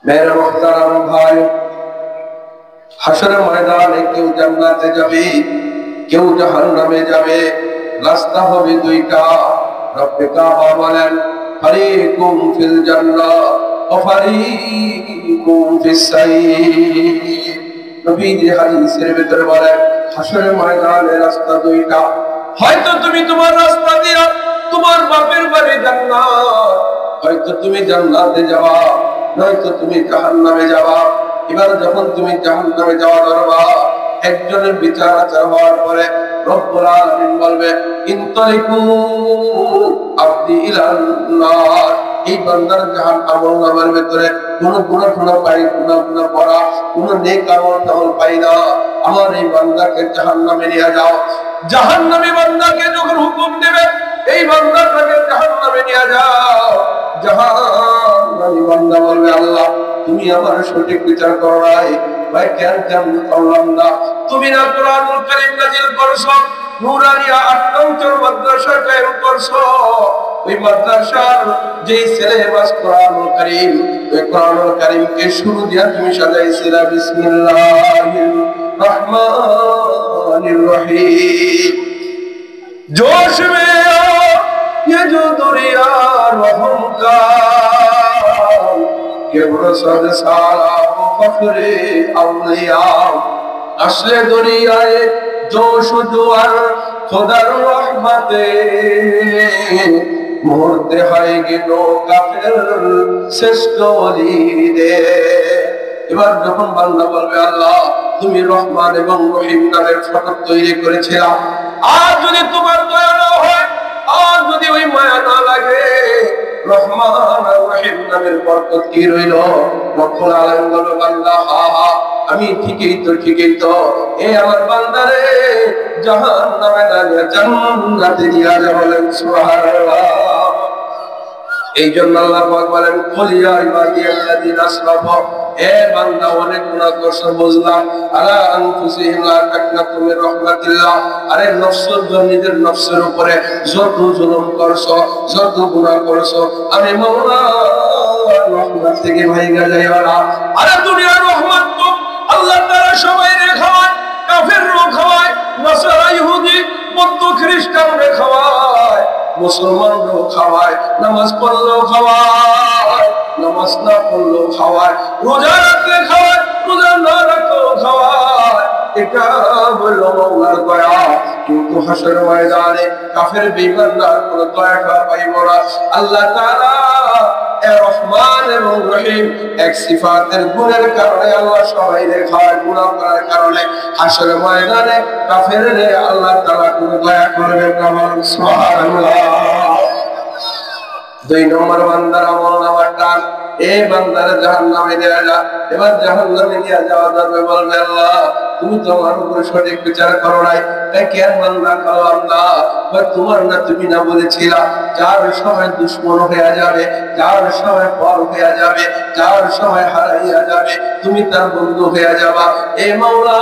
मेरे मुहतरम भाई, হাশরের ময়দানে কেউ জান্নাতে যাবে, কেউ জাহান্নামে যাবে। রাস্তা হবে দুইটা। রব্বে কাবা বলেন, ফারিকুম ফিল জান্নাহ ওয়া ফারিকুম ফিস সাইর। নবীজি হাদিসের ভিতরে বলেন, হাশরের ময়দানে রাস্তা দুইটা। হয়তো তুমি তোমার রাস্তা দিয়া তোমার বাপের বাড়ি জান্নাত, হয়তো তুমি জান্নাতে যাবা, নয়তো তুমি জাহান্নামে যাবা। এবার যখন তুমি জাহান্নামে যাওয়া ধরবা, একজনের বিচার আচার হওয়ার পরে রব্বুল আলামিন বলবে, ইনতালিকু আবদি ইলান নার। এই বান্দার আমলনামার ভিতরে কোনো গুনাহ পাই, গুনাহ করা কোনো নেক আমল পাই না। আমার এই বান্দাকে জাহান্নামে নিয়ে যাও। জাহান্নামী বান্দাকে যখন হুকুম দেবে, এই বান্দাটাকে জাহান্নামে নিয়ে যাও, জাহান্নামী বান্দা বলবে, আল্লাহ তুমি আমার সঠিক বিচার করো নাই, ভাই কেন করলাম না? তুমি না কোরআনুল কারীম নাযিল করছো, নূরানিয়া আটকাউচর মাদ্রাসা কায়েম করছো। ওই মাদ্রাসার যে সিলেবাস কোরআনুল কারীম, ওই কোরআনুল কারীমকে শুরু দিয়া তুমি সাজাইছিলা বিসমিল্লাহির রহমানির রহিম। जोश में आओ ये जो दुनिया रहम का के रसद सारा फखरे औलिया। असले दुनियाए जोश जुआर खुदार रहमते मुहूर्ते हाएगी नो काफिर श्रेष्ठ ওলিদের। এবার যখন বান্দা বলবে, আল্লাহ তুমি রহমান এবং রহিম নামের ফটক তৈরি করেছিলা, আর যদি তোমার দয়া না হয়, আর যদি ওই মায়া না লাগে, রহমান আর রহিম নামের বরকত কি রইল? রব্বুল আলামিন বলবে, বান্দা আমি ঠিকই তো এই আমার বান্দারে জাহান্নামে না নিয়ে জান্নাতে নিয়ে যাবো। বলেন সুবহানাল্লাহ। এই জন্য আল্লাহ পাক বলেন, কুলিয়া ইবাদিয়াল্লাযিনা আসরাফু, এ বান্দা অনেক গুনাহ করছো বুঝলাম, আলা আনফুসিহিম লা তাকনাতু মির রাহমাতিল্লাহ। আরে নিজের নফসের উপরে যত জুলুম করছো, যত গুনাহ করছো, আমি মাওলা রহমত থেকে ভাইগা যাইও না। আরে দুনিয়ার রহমত তো আল্লাহ তাআলা সবাই রে খাওয়ায়, কাফের রে খাওয়ায়, নাসারা ইহুদি বৌদ্ধ খ্রিস্টান রে খাওয়ায়, মুসলমান রে খাওয়ায়, নামাজ পড়লেও খাওয়ায়, নামাজ না পড়লেও খাওয়ায়, রোজা রাখলে খাওয়ায়, রোজা না রাখলেও খাওয়ায়। এটা হলো মাওলার দয়া। কিন্তু হাশর ময়দানে কাফের বেঈমানরা কোনো দয়া পাইব না। আল্লাহ তাআলা রহমান এবং রহিম এক সিফাতের গুণের কারণে আল্লাহ সবাইকে খাওয়ায়, গুনাহ করার কারণে হাশর ময়দানে কাফেররে আল্লাহ তাআলা কোনো দয়া করবেন না। সুবহানাল্লাহ। দুই নম্বর বান্দার আমলনামার টান, এই বান্দার জাহান্নামে নিয়ে যা। এবার জাহান্নামে নিয়ে যাওয়া যাবে, বলবে, আল্লাহ তুমি তো আমার উপর সঠিক বিচার করো নাই, তাই কেন বান্দা করলাম না? তোমার না তুমি না বলেছিলা, যার সময় দুশ্মন হয়ে যাবে, যার সময় পর হয়ে যাবে, যার সময় হারাইয়া যাবে, তুমি তার বন্ধু হয়ে যাবা। এ মাওলা,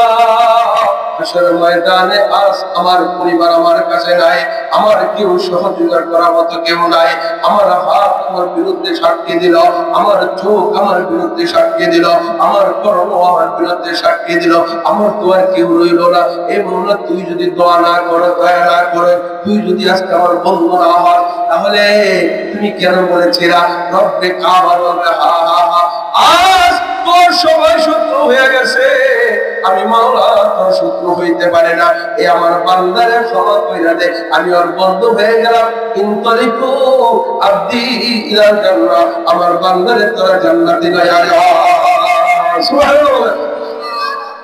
হাশর ময়দানে আজ আমার পরিবার আমার কাছে নাই, আমার কেউ সহযোগিতা করার মতো কেউ নাই। আমার হাত আমার বিরুদ্ধে সাক্ষী দিল, আমার চোখ আমার বিরুদ্ধে সাক্ষী দিল, আমার কর্ম আমার বিরুদ্ধে সাক্ষী দিল, আমার তো আর কেউ রইল না। এ মাওলা, তুই যদি দোয়া না করো, দয়া না করো, তুই যদি আজকে আমার বন্ধু না হয়, তাহলে তুমি কেন বলেছিলা রব্বে কাবা? বলবে, আজ তোর সবাই শত্রু হয়ে গেছে, আমি মাওলা তোর শত্রু হইতে পারে না। এ আমার বান্দারে ক্ষমা কইরা দে, আমি ওর বন্ধু হয়ে গেলাম। ইনতালিকু আবদি ইলাল জান্নাহ, আমার বান্দারে তোরা জান্নাতে লইয়া যা। সুবহানাল্লাহ।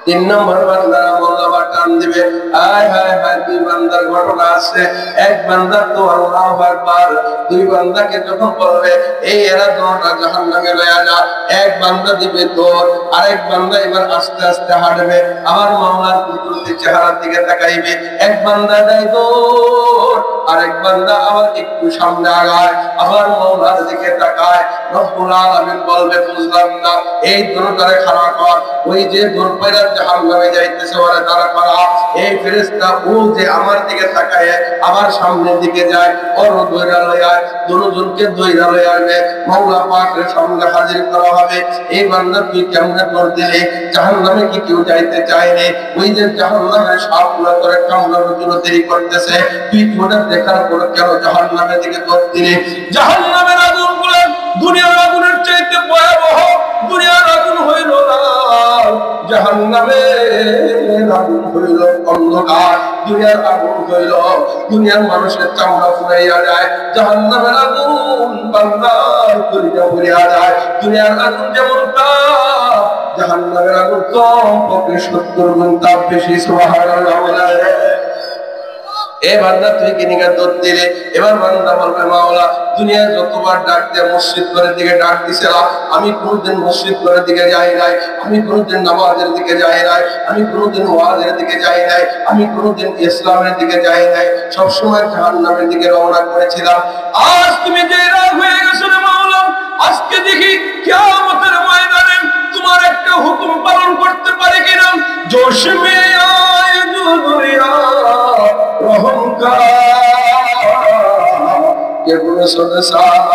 তিন নম্বর বান্দার আমলনামা টান দিবে। হায় হায় হায়, দুই বান্দার ঘটনা আছে। এক বান্দা তো আল্লাহু আকবার, দুই বান্দাকে যখন বলবে এই এরা দুটো জাহান্নামে লইয়া যা, এক বান্দা দিবে দৌড়, আরেক বান্দা এবার আস্তে আস্তে হাঁটবে, আমার মাওলার কুদরতি চেহারার দিকে তাকাইবে। এক বান্দা দেয় দৌড়, আরেক বান্দা আবার একটু সামনে আগায়, আবার মাওলার দিকে তাকায়। রব্বুল আলামিন বলবে বুঝলাম না, এই দোরটারে খাড়া কর, ওই যে দোর পায়রা জাহান্নামে যাইতেছে ওরে দাঁড়া করা। এই ফেরেশতা ও যে আমার দিকে তাকায় আবার সামনের দিকে যায়, ওর দইরা লইয়া দুজনকে দইরা লইয়া আসবে, মাওলা পাকের সামনে হাজির করা হবে। এই বান্দা তুই কেমনে দৌড় দিলে? জাহান্নামে কি কেউ যাইতে চায়নি? ওই যে জাহান্নামের সাপগুলো করে কামড়ানোর জন্য দেরি করতেছে, তুই ওটা দেখার পর কেন জাহান্নামের দিকে দৌড় দিলে? জাহান্নামের আগুন গুলো দুনিয়ার আগুনের চাইতে ভয়াবহ। দুনিয়ার আগুন হইল লাল, জাহান্নামের আগুন হইল অন্ধকার। দুনিয়ার আগুন হইল দুনিয়ার মানুষের চামড়া পুড়াইয়া যায়, জাহান্নামের আগুন বান্দার কলিজা পুড়িয়া যায়। দুনিয়ার আগুন যেমন তাপ, জাহান্নামের আগুন কম পক্ষে 70 গুণ তাপ বেশি। সুবহানাল্লাহ। এ বান্দা তুই কি নিগা দৌড় দিলে? এবার বান্দা বলবে মাওলা দুনিয়ায় যতবার ডাক দিয়ে মসজিদ করে দিকে ডাক দিছিলাম, আমি কোনদিন মসজিদ করে দিকে যাই নাই, আমি কোনদিন নামাজের দিকে যাই নাই, আমি কোনদিন ওয়াজের দিকে যাই নাই, আমি কোনদিন ইসলামের দিকে যাই নাই, সবসময় জাহান্নামের দিকে রওনা করেছিলাম। আজ তুমি যে রাগ হয়ে গেছো রে মাওলা, আজকে দেখি কিয়ামতের ময়দানে তোমার একটা হুকুম পালন করতে পারে কিনা। জোশ মে আয়ে দুনিয়া রহমকার কে গুলশন সাহ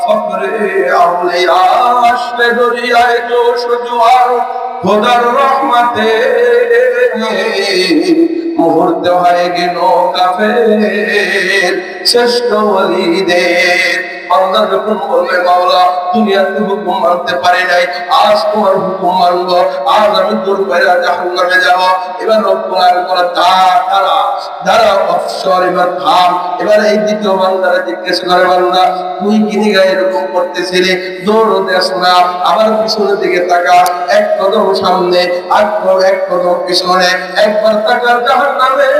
ফকরে আউলিয়া আশরে দরিয়ায় জোশ জোয়ার খোদার রহমতে মুহূর্তে হয়ে গেল কাফের শ্রেষ্ঠ ওলিদের। বান্দা যখন বলবে মাওলা দুনিয়াতে হুকুম মানতে পারি নাই, আজ তোমার হুকুম মানবো, আজ আমি দূর করে জাহান্নামে যাব। এবার রব্বুল আলামিন বলে দাঁড়া দাঁড়া অফসর, এবার থাম। এবার এই দ্বিতীয় বান্দারা জিজ্ঞেস করে বান্দা তুই কিনি গায়ে এরকম করতেছিলি? দৌড় দেস না, আবার পিছনের দিকে তাকা, এক কদম সামনে আর এক কদম পিছনে, একবার তাকা জাহান্নামে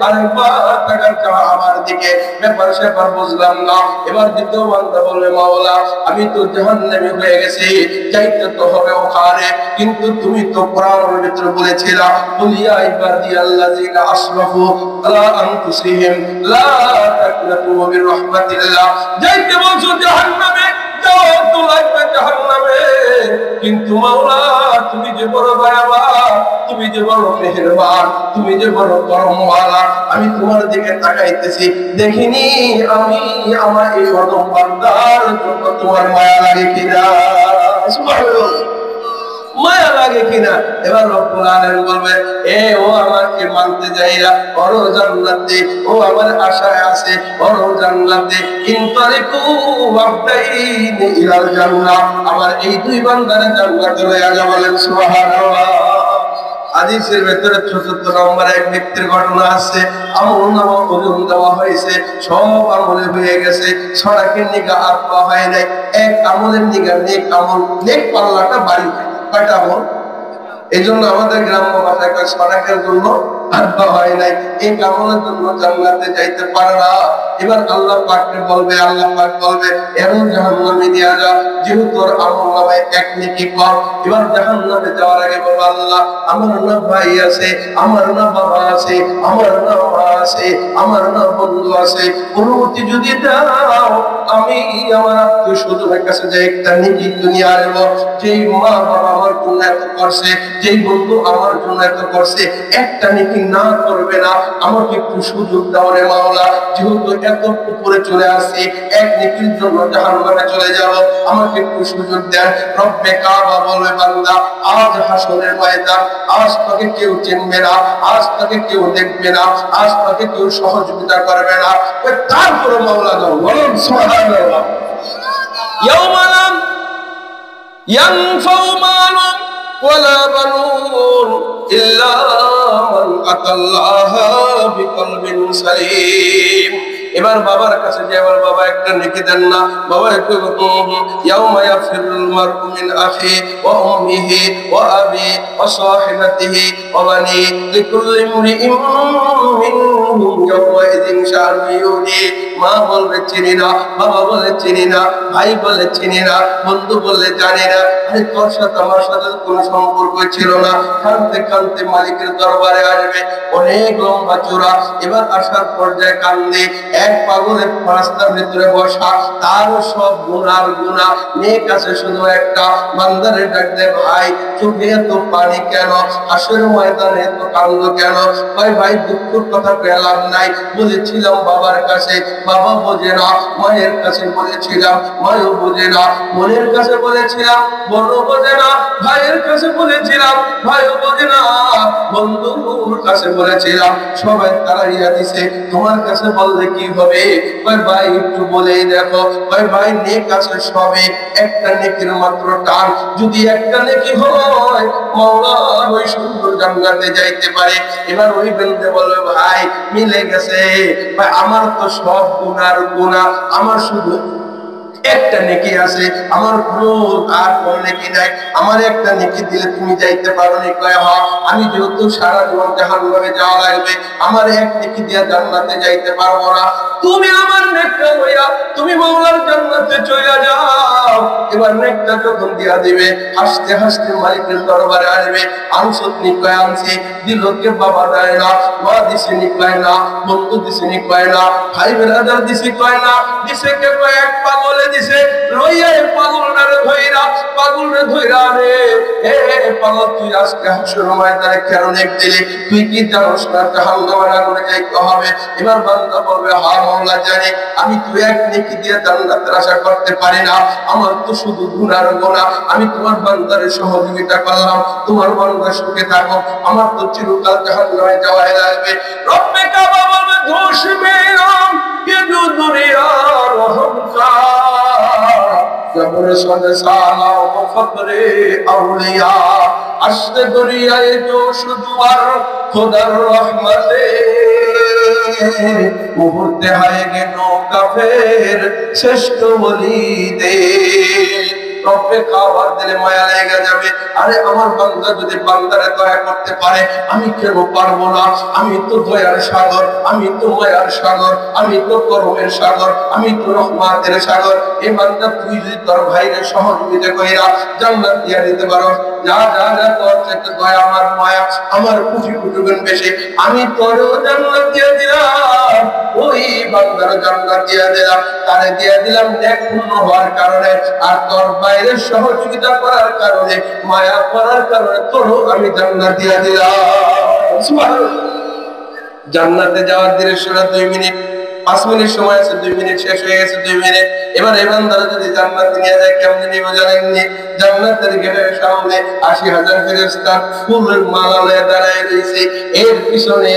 আরেকবার তাকা আমার দিকে। ব্যাপার সেপার বুঝলাম না। এবার দ্বিতীয় বান্দা বলে মাওলা আমি তো জাহান্নামী হয়ে গেছি, যাইতে তো হবে ওখানে, কিন্তু তুমি তো কোরআনের ভিতরে বলেছিলা কুলিয়া ইবাদিয়াল্লাযিনা আসরাফু আলা আনফুসিহিম লা তাকনাতু মির রাহমাতিল্লাহ। যাইতে বলছো জাহান্নামে, যাও তো লাগবে জাহান্নামে, কিন্তু মাওলা তুমি যে বড় দয়াবান, তুমি যে বড় মেহেরবান, তুমি যে বড় করমওয়ালা, আমি তোমার দিকে তাকাইতেছি, দেখিনি আমি আমার এই অদম বান্দার জন্য তোমার মায়া লাগে কিনা। সুবহানাল্লাহ, মায়া লাগে কিনা। এবার রব্বুল আলামিন বলবে এ ও আমাকে মানতে যাইরা ওর জান্নাতে, ও আমার আশায় আছে ওর জান্নাতে। ইনতারিকু ওয়াবদাইন ইলাল জান্নাহ, আমার এই দুই বান্দারে জান্নাতে লইয়া যা। বলেন সুবহানাল্লাহ। হাদিসের ভেতরে ৭৪ নম্বরে এক ব্যক্তির ঘটনা আছে, আমলনামা ওজন দেওয়া হয়েছে, সব আমলে হয়ে গেছে, ছড়াকের নিগা আর পাওয়া হয় নাই। এক আমলের নিগা নেক আমল, নেক পাল্লাটা বাড়ি হয়। কয়টা আমল? এই জন্য আমাদের গ্রাম্য ভাষায় কয় ছড়াকের জন্য আর পাওয়া হয় নাই, এই আমলের জন্য জান্নাতে যাইতে পারে না। এবার আল্লাহ পাককে বলবে, আল্লাহ পাক বলবে এরও জাহান্নামে নিয়ে যা, যেহেতু তোর আমল নামায় এক নেকি কম। এবার জাহান্নামে যাওয়ার আগে বলবো আল্লাহ আমার না ভাই আছে, আমার না বাবা আছে, আমার না মা আছে, আমার না বন্ধু আছে, অনুমতি যদি দাও আমি আমার আত্মীয় স্বজনের কাছে যে একটা নেকি দুনিয়া আনব। যেই মা বাবা আমার জন্য এত করছে, যেই বন্ধু আমার জন্য এত করছে, একটা নেকি না করবে না, আমাকে একটু সুযোগ দাও রে মাওলা, যেহেতু এত উপরে চলে আসছি, এক নেকির জন্য জাহান্নামে চলে যাব, আমাকে একটু সুযোগ দেন। রব্বে কাবা বলবে বান্দা আজ হাসরের ময়দান, আজ তাকে কেউ চিনবে না, আজ তাকে কেউ দেখবে না, আজ তাকে কেউ সহযোগিতা করবে না, তারপরে মাওলা দাও। বলুন সুবহানাল্লাহ। ইয়াউমা লা ইয়ানফাউ মালুন ওয়ালা বানুন ইল্লা মান আতাল্লাহা বিকলবিন সালিম। এবার বাবার কাছে যে আমার বাবা একটা নেকি দেন না, বাবা একটু ইয়াউমা ইয়াফিরুল মারউ মিন আখি ওয়া উম্মিহি ওয়া আবি ওয়া সাহিবাতিহি ওয়া বানি লিকুল্লি ইমরিইন মিনহুম ইয়াওমাইযিন শাআনু ইউনি। মা বলবে চিনি না, বাবা বলে চিনি না, ভাই বলে চিনি না, বন্ধু বলে জানি না। আরে তোর সাথে আমার সাথে কোনো সম্পর্ক ছিল না। কাঁদতে কাঁদতে মালিকের দরবারে আসবে, অনেক লম্বা চূড়া। এবার আসার পর্যায়ে কান্দে, এক পাগলের রাস্তার ভিতরে বসা, তারও সব গুনার গুনাহ, নেক আছে শুধু একটা। বান্দারে ডাক দে, ভাই চোখে এত পানি কেন, হাসরের ময়দানে এত কান্দ কেন? ভাই দুঃখের কথা পেলাম নাই, বলেছিলাম বাবার কাছে, বাবা বোঝে না। মায়ের কাছে বলেছিলাম, মায়ও বোঝে না। বোনের কাছে বলেছিলাম, বোনও বোঝে না। ভাইয়ের কাছে বলেছিলাম, ভাইও বোঝে না। বন্ধুর কাছে বলেছিলাম, সবাই তাড়াইয়া দিছে। তোমার কাছে বললে কি হবে? ভাই একটু বলেই দেখো। ভাই নেক আছে সবে, একটা নেকির মাত্র টান। যদি একটা নেকি হয়, মাওলার ওই সুন্দর জান্নাতে যাইতে পারে। এবার ওই বলতে বলবে, ভাই মিলে গেছে। ভাই আমার তো সব গুনার গুনাহ, আমার শুধু একটা নেকি আছে, আমার কোনো আর কোনো নেকি নাই। আমার একটা নেকি দিলে তুমি যাইতে পারো নি? কয় হ, আমি যেহেতু সারা জীবন জাহান্নামে যাওয়া লাগবে, আমার এক নেকি দিয়া জান্নাতে যাইতে পারবো না। তুমি আমার নেকটা হইয়া তুমি মাওলার জান্নাতে চলে যাও। এবার নেকটা যখন দিয়া দিবে, হাসতে হাসতে মালিকের দরবারে আসবে। আনসত নিকয় আনছি, দিল কে বাবা দেয় না, মা দিছে নিকয় না, বন্ধু দিছে নিকয় না, ভাই বেরাদার দিছে কয় না, দিছে কে কয় এক পাগলে দিছে। লইয়া পাগলটারে ধইরা, পাগলরে ধইরা রে, এ পাগল তুই আজকে হাসর ময়দানে কেন নেক দিলি? তুই কি জানোস না জাহান্নামে আগুনে যাইতে হবে? এবার বান্দা বলবে, হ্যাঁ মাওলা জানি, আমি তুই এক নেকি দিয়ে জান্নাতের আশা করতে পারি না। আমার তো শুধু গুনার গুনাহ। আমি তোমার বান্দারে সহযোগিতা করলাম, তোমার বান্দা সুখে থাকো, আমার তো চিরকাল জাহান্নামে যাওয়াই লাগবে। রব্বে কাবা বলবে, দোষ মেরাম ये जो दुनिया रहम का जबर सन साला फकरे औलिया अश्क दरियाए जोश दुआर खुदार रहमते मुहूर्ते हायगे नौका फेर श्रेष्ठ वलीदे। রব্বে খাবার দিলে মায়া লেগে যাবে। আরে আমার বান্দা যদি বান্দারে দয়া করতে পারে, আমি কেন পারবো না? আমি তো দয়ার সাগর, আমি তো মায়ার সাগর, আমি তো করমের সাগর, আমি তো রহমতের সাগর। এই বান্দা তুই যদি তোর ভাইরে সহযোগিতা কইরা জান্নাত দিয়া দিতে পারো, যা যা যা তোর চাইতে দয়া আমার মায়া আমার কোটি কোটি গুণ বেশি, আমি তোরও জান্নাত দিয়া দিলাম, ওই বান্দার জান্নাত দিয়া দিলাম, তারে দিয়া দিলাম নেক পূর্ণ হওয়ার কারণে। আর তোর বাইরের সহযোগিতা করার কারণে, মায়া করার কারণে তোরও আমি জান্নাত দিয়া দিলাম। সুবহানাল্লাহ। জান্নাতে যাওয়ার ডিরেকশনে 2 মিনিট, 5 মিনিট সময় আছে, 2 মিনিট শেষ হয়ে গেছে, 2 মিনিট। এবার এই বান্দারা যদি জান্নাতে নিয়ে যায়, কেমনে নিব জানেননি? জান্নাতের গেটের সামনে 80,000 ফেরেশতা ফুলের মালা নিয়ে দাঁড়ায় রয়েছে। এর পিছনে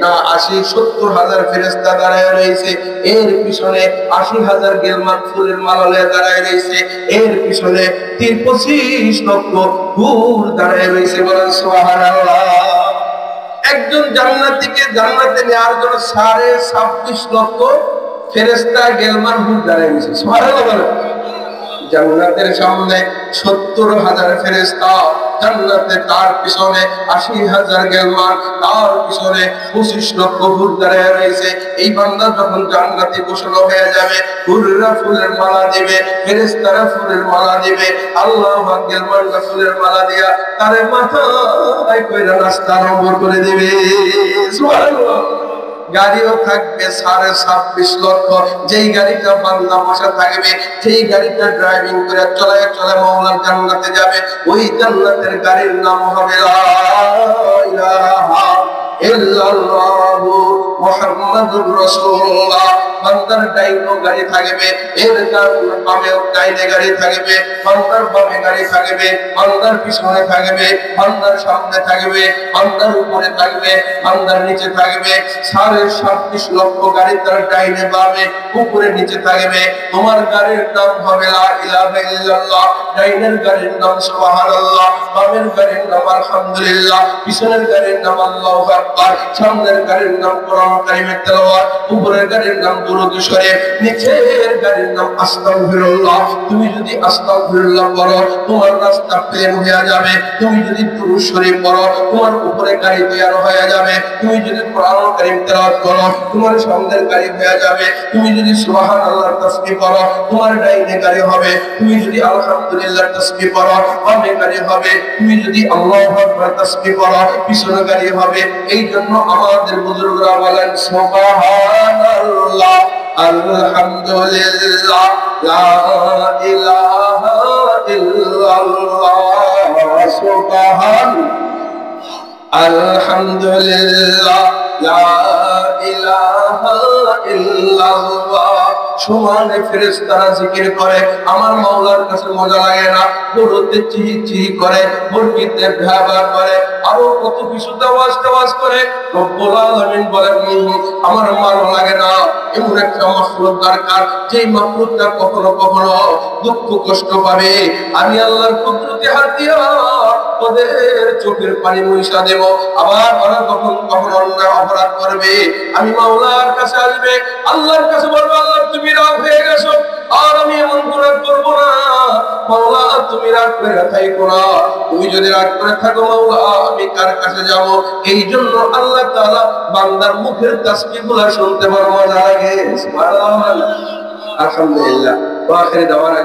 না 80-70,000 ফেরেশতা দাঁড়ায় রয়েছে। এর পিছনে 80,000 গেলমান ফুলের মালা নিয়ে দাঁড়ায় রয়েছে। এর পিছনে 25 লক্ষ হুর দাঁড়ায় রয়েছে। বলেন সুবহানাল্লাহ। একজন জান্নাতীকে জান্নাতে নেওয়ার জন্য 26.5 লক্ষ ফেরেশতা গেলমান হুর দাঁড়ায় রয়েছে। সুবহানাল্লাহ। জান্নাতের সামনে 70,000 ফেরেশতা, জান্নাতে তার পিছনে 80,000 গেলমান, তার পিছনে 25 লক্ষ হুর দাঁড়ায় রয়েছে। এই বান্দা যখন জান্নাতে ঘোষণা হয়ে যাবে, হুররা ফুলের মালা দিবে, ফেরেশতারা ফুলের মালা দিবে, আল্লাহ পাক গেলমানরা ফুলের মালা দিয়া তার মাথায় কইরা রাস্তা আরম্ভ করে দিবে। সুবহানাল্লাহ। গাড়িও থাকবে 26.5 লক্ষ। যেই গাড়িটা বান্দা বসা থাকবে, সেই গাড়িটা ড্রাইভিং করে চলে চলে মাওলার জান্নাতে যাবে। ওই জান্নাতের গাড়ির নাম হবে লা ইলাহা ইল্লাল্লাহু মুহাম্মাদুর রাসূলুল্লাহ। বান্দার ডাইনে গাড়ি থাকবে, এর বামে ডাইনে গাড়ি থাকবে, বান্দার বামে গাড়ি থাকবে, বান্দার পিছনে থাকবে, বান্দার সামনে থাকবে, বান্দার উপরে থাকবে, বান্দার নিচে থাকবে। 26.5 লক্ষ গাড়ি তার ডাইনে বামে উপরে নিচে থাকবে। তোমার গাড়ির নাম হবে লা ইলাহা ইল্লাল্লাহ, ডাইনের গাড়ির নাম সুবহানাল্লাহ, বামের গাড়ির নাম আলহামদুলিল্লাহ, পিছনের গাড়ির নাম আল্লাহু আকবার, সামনের গাড়ির নাম কোরআন কারিমের তেলাওয়াত, উপরের গাড়ির নাম দুরূদ শরীফ, নিচের গাড়ির নাম আস্তাগফিরুল্লাহ। তুমি যদি আস্তাগফিরুল্লাহ পড়ো তোমার রাস্তা প্লেন হয়ে যাবে। তুমি যদি দুরূদ শরীফ পড়ো তোমার উপরে গাড়ি তৈরি হয়ে যাবে। তুমি যদি কোরআন কারীম তেলাওয়াত করো তোমার সামনের গাড়ি হয়ে যাবে। তুমি যদি সুবহানাল্লাহ তাসবিহ পড়ো তোমার ডাইনে গাড়ি হবে। তুমি যদি আলহামদুলিল্লাহ তাসবিহ পড়ো বামে গাড়ি হবে। তুমি যদি আল্লাহু আকবার তাসবিহ পড়ো পিছনে গাড়ি হবে। এই জন্য আমাদের বুজুর্গরা বলেন সুবহানাল্লাহ আলহামদুলিল্লাহ লা ইলাহা ইল্লাল্লাহ সুবহান আলহামদুলিল্লাহ লা ইলাহা ইল্লাল্লাহ। সমানে ফেরেশতারা জিকির করে। আমার মাওলার কাছে মজা লাগে না? গরুতে চিহি চিহি করে, মুরগিতে ভ্যাবা করে, আরো কত কিছু তাওয়াজ করে। রব্বুল আলামিন বলেন আমার ভালো লাগে না। এমন একটা মাখলুক দরকার যেই মাখলুকটা কখনো কখনো দুঃখ কষ্ট পাবে। আমি আল্লাহর কুদরতি হাত দিয়া ওদের চোখের পানি মুইসা দেব। আবার ওরা কখন কখন অন্যায় অপরাধ করবে, আমি মাওলার কাছে আসবে, আল্লাহর কাছে বলবো আল্লাহ তুমি রাগ হয়ে গেছো, আর আমি এমন গুনাহ করব না। মাওলা তুমি রাগ করে থাকো না। তুমি যদি রাগ করে থাকো মাওলা আমি কার কাছে যাব? এই জন্য আল্লাহ তাআলা বান্দার মুখের তাসবিহগুলো শুনতে বড় মজা লাগে। সুবহানাল্লাহ। আলহামদুলিল্লাহ। ওয়া আখির দাওয়ানা।